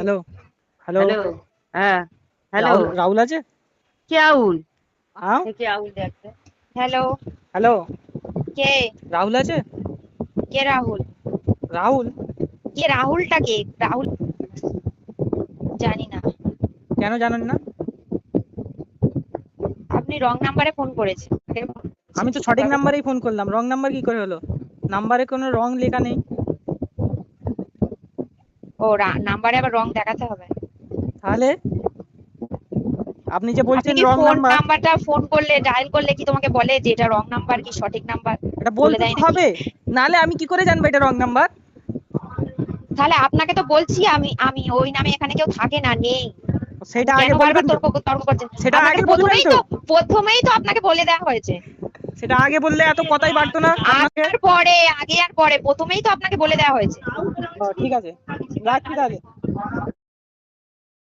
Hello hello hello. হ্যাঁ, hello. Rahul Rahul আছে? কে আউল? হ্যাঁ, কে আউল দেখতে? হ্যালো। হ্যালো, কে? রাহুল আছে? কে রাহুল? রাহুল? কে রাহুলটা কে? রাহুল জানি না। কেন জানেন না? আপনি রং নাম্বারে ফোন করেছেন। আমি তো সঠিক ঠিকঠাকভাবে ফোন। নাম্বারেই ফোন করলাম, রং নাম্বার কি করে হলো? নাম্বারে কোনো রং লেখা নেই। ও নাম্বারে আবার রং দেখাতে হবে। তাহলে আপনি যে আপনি বলছেন কি রং ফোন নাম্বার, নাম্বারটা ফোন করলে ডায়াল করলে কি তোমাকে বলে যে এটা রং নাম্বার কি সঠিক নাম্বার? এটা বলে বলতে তো দেয় নাকি? হবে, নাহলে আমি কি করে জানবো এটা রং নাম্বার? তাহলে আপনাকে তো বলছি আমি আমি ওই নামে এখানে কেউ থাকে না, নেই। আপনি সেটা কেন আগে বারবার বলবেন তো, তর্ক তর্ক করছেন? সেটা আপনাকে আগে বলবেন প্রথমেই তো, তো প্রথমেই তো আপনাকে বলে দেওয়া হয়েছে। সেটা আগে বললে এত কথাই বাড়তো না আপনাকে। আগে আর পরে প্রথমেই তো আপনাকে বলে দেওয়া হয়েছে। ঠিক আছে, রাখছি তাহলে।